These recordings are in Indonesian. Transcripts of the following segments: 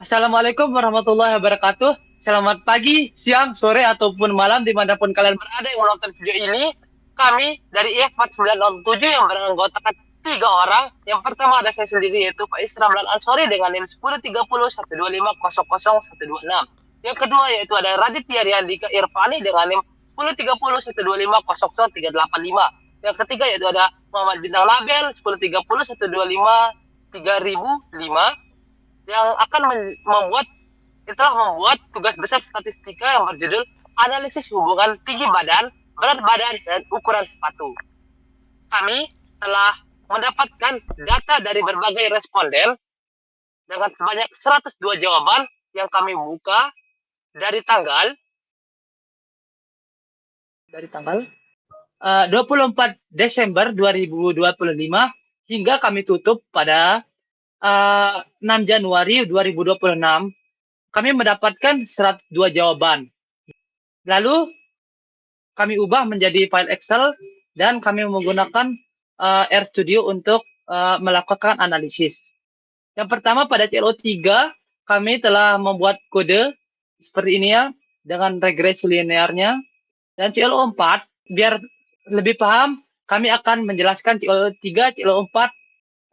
Assalamualaikum warahmatullahi wabarakatuh. Selamat pagi, siang, sore, ataupun malam dimanapun kalian berada yang menonton video ini. Kami dari IF4907 yang beranggotakan 3 orang. Yang pertama ada saya sendiri yaitu Pak Isra Ramlan Ansori dengan NIM 1030 125 Yang kedua yaitu ada Raditya Riyandika Irfani dengan NIM 1030 125 Yang ketiga yaitu ada Muhammad Bintang Label 1030 125 yang akan membuat tugas besar statistika yang berjudul analisis hubungan tinggi badan, berat badan, dan ukuran sepatu. Kami telah mendapatkan data dari berbagai responden dengan sebanyak 102 jawaban yang kami buka dari tanggal 24 Desember 2025 hingga kami tutup pada 6 Januari 2026. Kami mendapatkan 102 jawaban. Lalu kami ubah menjadi file Excel dan kami menggunakan RStudio untuk melakukan analisis. Yang pertama pada CLO3 kami telah membuat kode seperti ini ya dengan regresi linearnya. Dan CLO4 biar lebih paham kami akan menjelaskan CLO3, CLO4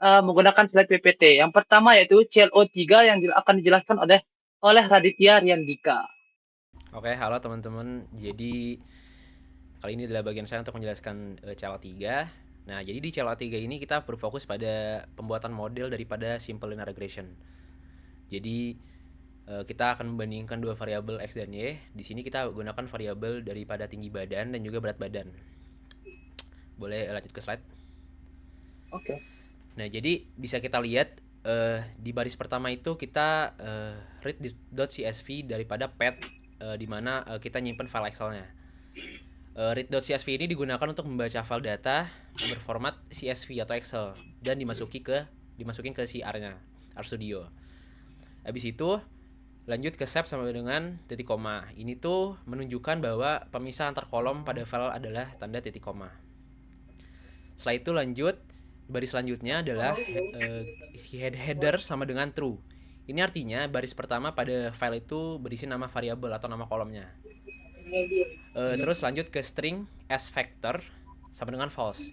menggunakan slide PPT. Yang pertama yaitu CLO3 yang akan dijelaskan oleh Raditya Riyandika. Oke, halo teman-teman. Jadi kali ini adalah bagian saya untuk menjelaskan CLO3. Nah, jadi di CLO3 ini kita berfokus pada pembuatan model daripada simple linear regression. Jadi kita akan membandingkan dua variabel X dan Y. Di sini kita gunakan variabel daripada tinggi badan dan juga berat badan. Boleh lanjut ke slide? Oke. Nah, jadi bisa kita lihat di baris pertama itu kita read.csv daripada pad di mana kita nyimpen file Excel-nya. Read.csv ini digunakan untuk membaca file data berformat CSV atau Excel dan dimasukin ke si R-nya, RStudio. Habis itu lanjut ke save sama dengan titik koma. Ini tuh menunjukkan bahwa pemisah antar kolom pada file adalah tanda titik koma. Setelah itu lanjut, baris selanjutnya adalah header sama dengan true. Ini artinya baris pertama pada file itu berisi nama variabel atau nama kolomnya. Terus lanjut ke string as factor sama dengan false.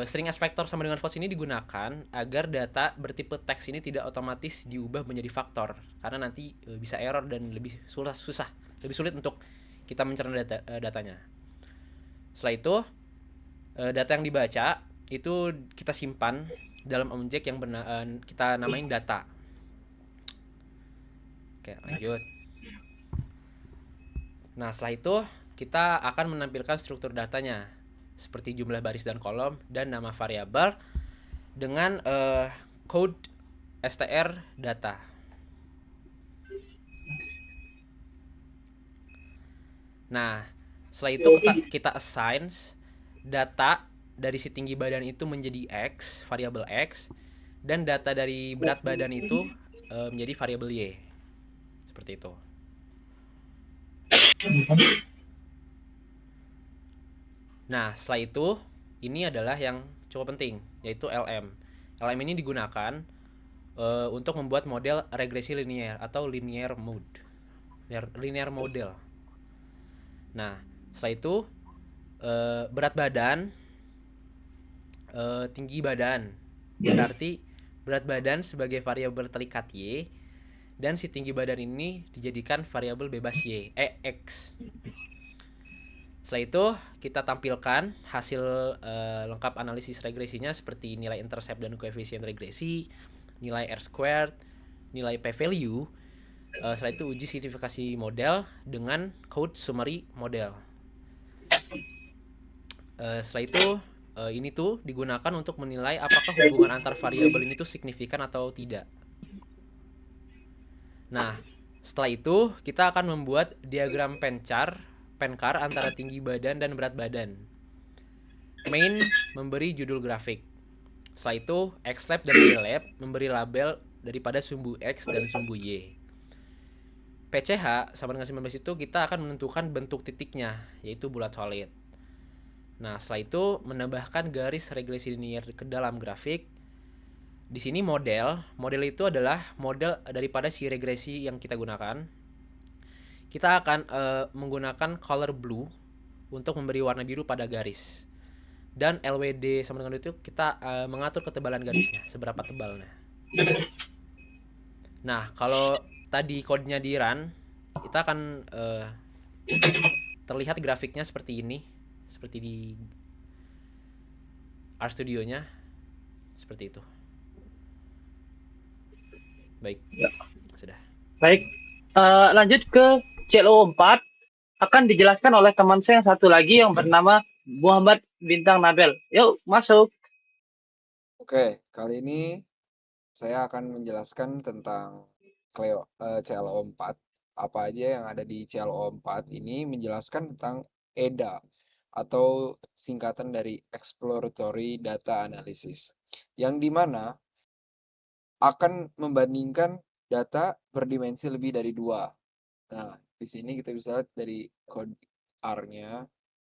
String as factor sama dengan false ini digunakan agar data bertipe teks ini tidak otomatis diubah menjadi faktor, karena nanti bisa error dan lebih lebih sulit untuk kita mencerna datanya. Setelah itu data yang dibaca itu kita simpan dalam objek yang kita namain data. Oke, lanjut. Nah, setelah itu kita akan menampilkan struktur datanya seperti jumlah baris dan kolom dan nama variabel dengan code str data. Nah, setelah itu kita assign data dari si tinggi badan itu menjadi X, variabel X, dan data dari berat badan itu menjadi variabel Y. Seperti itu. Nah, setelah itu, ini adalah yang cukup penting, yaitu LM. LM ini digunakan untuk membuat model regresi linear atau linear model. Nah, setelah itu, berat badan, tinggi badan, berarti berat badan sebagai variabel terikat Y, dan si tinggi badan ini dijadikan variabel bebas Y, X. Setelah itu kita tampilkan hasil lengkap analisis regresinya seperti nilai intercept dan koefisien regresi, nilai R-squared, nilai p-value. Setelah itu uji signifikasi model dengan code summary model. Setelah itu ini tuh digunakan untuk menilai apakah hubungan antar variabel ini tuh signifikan atau tidak. Nah, setelah itu kita akan membuat diagram pencar antara tinggi badan dan berat badan. Main memberi judul grafik. Setelah itu Xlab dan Ylab memberi label daripada sumbu X dan sumbu Y. PCH sama dengan 19 itu kita akan menentukan bentuk titiknya, yaitu bulat solid. Nah, setelah itu menambahkan garis regresi linear ke dalam grafik Di sini model itu adalah model daripada si regresi yang kita gunakan. Kita akan menggunakan color blue untuk memberi warna biru pada garis. Dan LWD sama dengan itu kita mengatur ketebalan garisnya, seberapa tebalnya. Nah, kalau tadi kodenya di run, kita akan terlihat grafiknya seperti ini, seperti di RStudio-nya, seperti itu. Baik, Ya. sudah. Baik, lanjut ke CLO 4 akan dijelaskan oleh teman saya yang satu lagi yang bernama Muhammad Bintang Nabel. Yuk, masuk. Oke, kali ini saya akan menjelaskan tentang CLO4. Apa aja yang ada di CLO4 ini menjelaskan tentang EDA atau singkatan dari Exploratory Data Analysis, yang dimana akan membandingkan data berdimensi lebih dari 2. Nah, di sini kita bisa lihat dari kode R-nya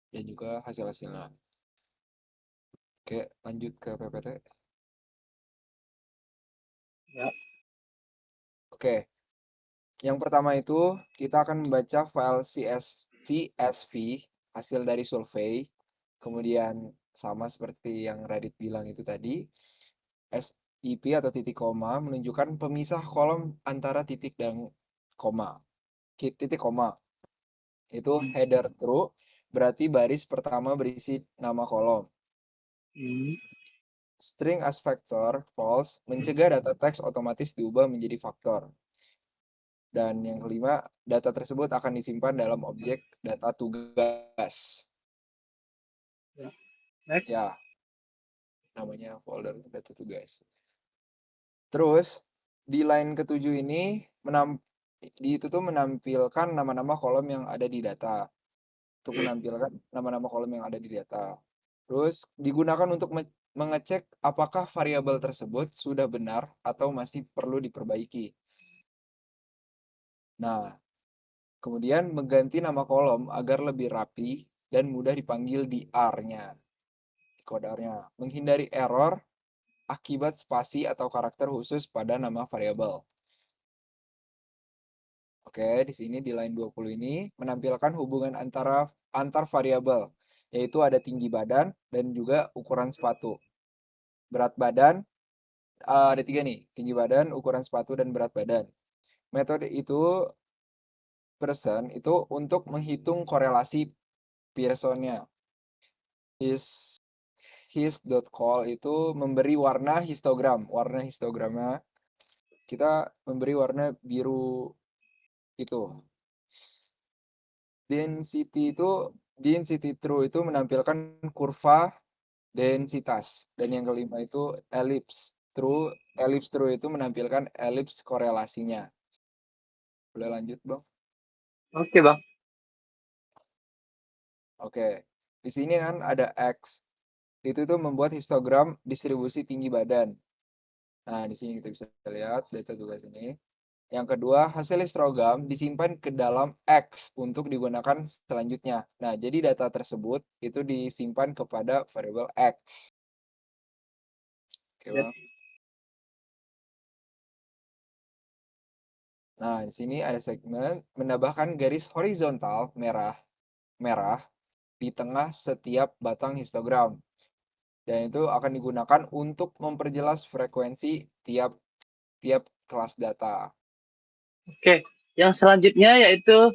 dan juga hasil-hasilnya. Oke, lanjut ke PPT. Ya. Oke, yang pertama itu kita akan membaca file CSV hasil dari survei. Kemudian sama seperti yang Radit bilang itu tadi, SIP atau titik koma menunjukkan pemisah kolom antara titik dan koma. Titik koma itu header true, berarti baris pertama berisi nama kolom. String as factor false mencegah data teks otomatis diubah menjadi faktor. Dan yang kelima, data tersebut akan disimpan dalam objek data tugas. Next. Ya, namanya folder data tugas. Terus, di line ketujuh ini, itu tuh menampilkan nama-nama kolom yang ada di data. Untuk menampilkan nama-nama kolom yang ada di data. Terus, digunakan untuk mengecek apakah variabel tersebut sudah benar atau masih perlu diperbaiki. Nah, kemudian mengganti nama kolom agar lebih rapi dan mudah dipanggil di R-nya. Kode R-nya. Menghindari error akibat spasi atau karakter khusus pada nama variabel. Oke, di sini di line 20 ini menampilkan hubungan antar variabel, yaitu ada tinggi badan dan juga ukuran sepatu. Berat badan, ada 3 nih, tinggi badan, ukuran sepatu, dan berat badan. Metode itu Pearson itu untuk menghitung korelasi Pearsonnya. His.call itu memberi warna histogram. Warna histogramnya kita memberi warna biru itu. Density true itu menampilkan kurva densitas. Dan yang kelima itu ellipse true. Ellipse true itu menampilkan ellipse korelasinya. Boleh lanjut, Bang? Oke, Bang. Oke. Di sini kan ada X. Itu tuh membuat histogram distribusi tinggi badan. Nah, di sini kita bisa lihat data tugas ini. Yang kedua, hasil histogram disimpan ke dalam X untuk digunakan selanjutnya. Nah, jadi data tersebut itu disimpan kepada variabel X. Oke, Bang. Nah, di sini ada segmen menambahkan garis horizontal merah di tengah setiap batang histogram. Dan itu akan digunakan untuk memperjelas frekuensi tiap kelas data. Oke, yang selanjutnya yaitu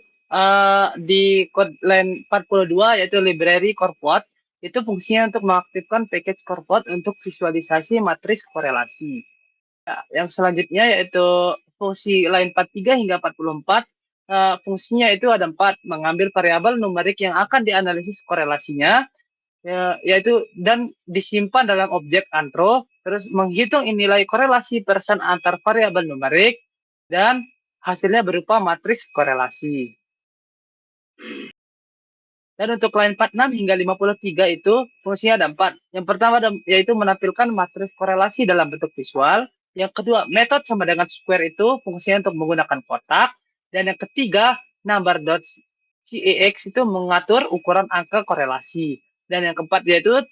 di code line 42 yaitu library corpot. Itu fungsinya untuk mengaktifkan package corpot untuk visualisasi matriks korelasi. Ya, yang selanjutnya yaitu fungsi line 43 hingga 44. Fungsinya itu ada 4, mengambil variabel numerik yang akan dianalisis korelasinya, yaitu dan disimpan dalam objek antro, terus menghitung nilai korelasi persen antar variabel numerik, dan hasilnya berupa matriks korelasi. Dan untuk line 46 hingga 53 itu fungsinya ada 4. Yang pertama yaitu menampilkan matriks korelasi dalam bentuk visual. Yang kedua, method sama dengan square itu fungsinya untuk menggunakan kotak. Dan yang ketiga, number.cex itu mengatur ukuran angka korelasi. Dan yang keempat yaitu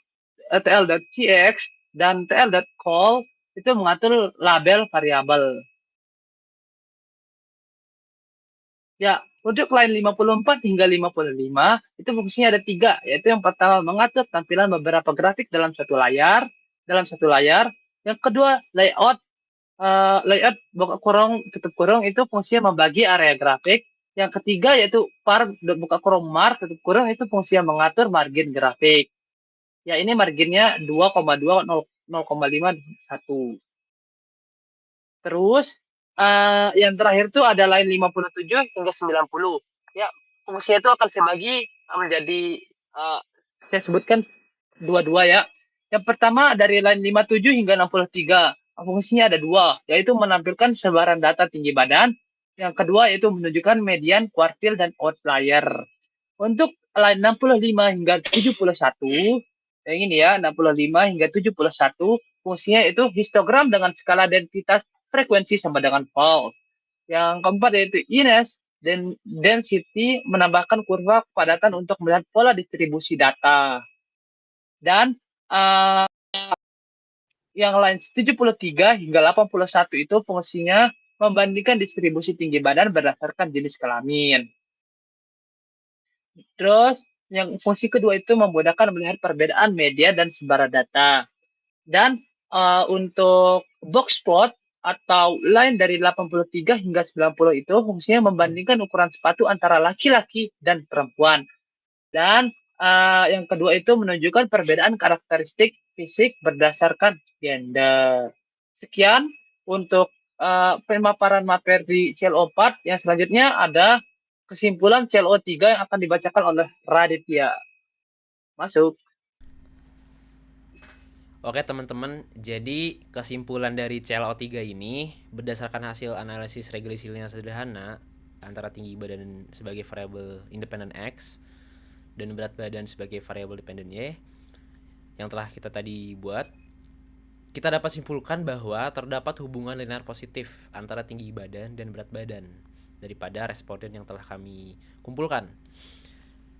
tl.cex dan tl.call itu mengatur label variabel. Ya, untuk line 54 hingga 55 itu fungsinya ada 3, yaitu yang pertama mengatur tampilan beberapa grafik dalam satu layar. Yang kedua layout buka kurung tutup kurung itu fungsinya membagi area grafik. Yang ketiga yaitu buka kurung mar tutup kurung itu fungsinya mengatur margin grafik. Ya, ini marginnya 2,2 0,5 1. Terus yang terakhir itu ada line 57 hingga 90. Ya, fungsinya itu akan saya bagi menjadi saya sebutkan dua-dua ya. Yang pertama dari line 57 hingga 63. Fungsinya ada 2, yaitu menampilkan sebaran data tinggi badan. Yang kedua yaitu menunjukkan median, kuartil, dan outlier. Untuk line 65 hingga 71, yang ini ya, 65 hingga 71, fungsinya itu histogram dengan skala identitas frekuensi sama dengan false. Yang keempat yaitu Ines dan density menambahkan kurva kepadatan untuk melihat pola distribusi data. Dan yang lain 73 hingga 81 itu fungsinya membandingkan distribusi tinggi badan berdasarkan jenis kelamin. Terus yang fungsi kedua itu memudahkan melihat perbedaan media dan sebaran data. Dan untuk box plot atau line dari 83 hingga 90 itu fungsinya membandingkan ukuran sepatu antara laki-laki dan perempuan. Dan yang kedua itu menunjukkan perbedaan karakteristik fisik berdasarkan gender. Sekian untuk pemaparan materi CLO4. Yang selanjutnya ada kesimpulan CLO3 yang akan dibacakan oleh Raditya. Masuk. Oke teman-teman, jadi kesimpulan dari CLO3 ini berdasarkan hasil analisis regresi linear sederhana antara tinggi badan sebagai variabel independen X dan berat badan sebagai variabel dependen Y yang telah kita tadi buat, kita dapat simpulkan bahwa terdapat hubungan linear positif antara tinggi badan dan berat badan daripada responden yang telah kami kumpulkan.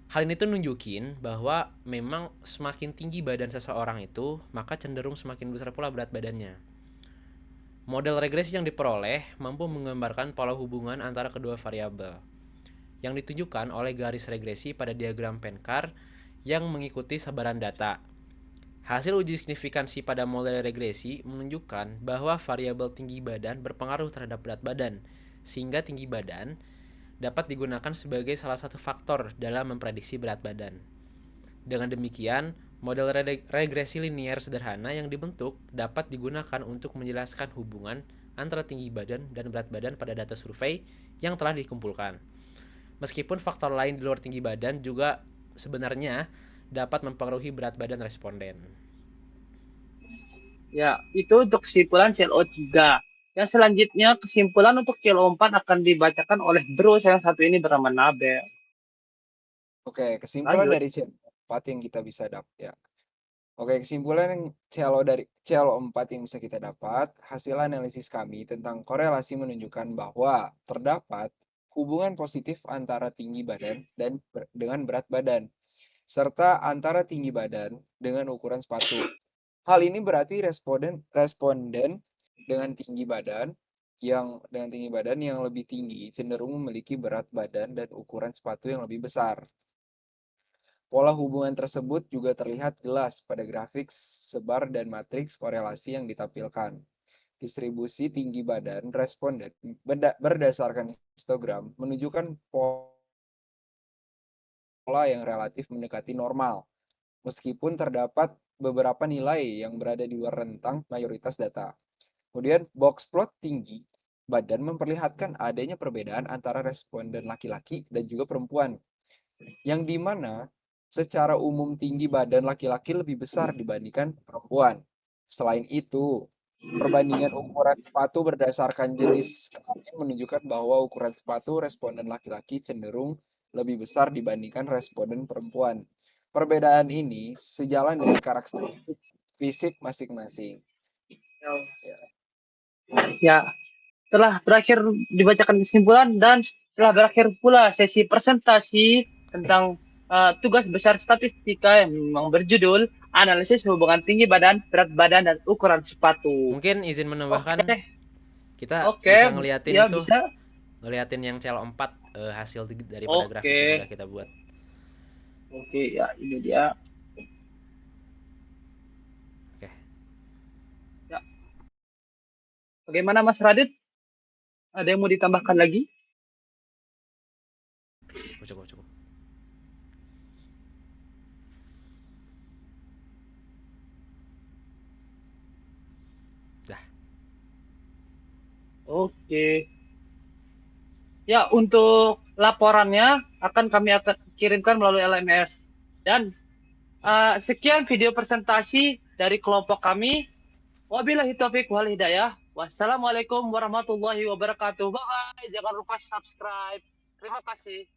Hal ini tuh nunjukin bahwa memang semakin tinggi badan seseorang itu, maka cenderung semakin besar pula berat badannya. Model regresi yang diperoleh mampu menggambarkan pola hubungan antara kedua variabel, yang ditunjukkan oleh garis regresi pada diagram Pencar yang mengikuti sebaran data. Hasil uji signifikansi pada model regresi menunjukkan bahwa variabel tinggi badan berpengaruh terhadap berat badan, sehingga tinggi badan dapat digunakan sebagai salah satu faktor dalam memprediksi berat badan. Dengan demikian, model regresi linear sederhana yang dibentuk dapat digunakan untuk menjelaskan hubungan antara tinggi badan dan berat badan pada data survei yang telah dikumpulkan. Meskipun faktor lain di luar tinggi badan juga sebenarnya dapat mempengaruhi berat badan responden. Ya, itu untuk kesimpulan CLO3. Yang selanjutnya kesimpulan untuk CLO4 akan dibacakan oleh bro yang satu ini bernama Nabe. Oke, kesimpulan Lanjut. dari CLO4 yang kita bisa dapat ya. Oke, kesimpulan yang CLO4 yang bisa kita dapat, hasil analisis kami tentang korelasi menunjukkan bahwa terdapat hubungan positif antara tinggi badan dan dengan berat badan, serta antara tinggi badan dengan ukuran sepatu. Hal ini berarti responden dengan tinggi badan yang lebih tinggi cenderung memiliki berat badan dan ukuran sepatu yang lebih besar. Pola hubungan tersebut juga terlihat jelas pada grafik sebar dan matriks korelasi yang ditampilkan. Distribusi tinggi badan responden berdasarkan histogram menunjukkan pola yang relatif mendekati normal, meskipun terdapat beberapa nilai yang berada di luar rentang mayoritas data. Kemudian box plot tinggi badan memperlihatkan adanya perbedaan antara responden laki-laki dan juga perempuan, yang dimana secara umum tinggi badan laki-laki lebih besar dibandingkan perempuan. Selain itu, perbandingan ukuran sepatu berdasarkan jenis kelamin menunjukkan bahwa ukuran sepatu responden laki-laki cenderung lebih besar dibandingkan responden perempuan. Perbedaan ini sejalan dengan karakteristik fisik masing-masing. Ya, telah berakhir dibacakan kesimpulan dan telah berakhir pula sesi presentasi tentang tugas besar statistika yang memang berjudul analisis hubungan tinggi badan, berat badan, dan ukuran sepatu. Mungkin izin menambahkan, Oke, kita oke, bisa ngeliatin ya itu, bisa. ngeliatin yang CL4 hasil daripada grafik yang Oke, udah kita buat. oke, ya ini dia. Oke, Ya, bagaimana Mas Radit? Ada yang mau ditambahkan lagi? cukup. Dah. Oke. Ya, untuk laporannya akan akan kirimkan melalui LMS. Dan sekian video presentasi dari kelompok kami. Wabillahi taufiq wal hidayah. Wassalamualaikum warahmatullahi wabarakatuh. Bye bye. Jangan lupa subscribe. Terima kasih.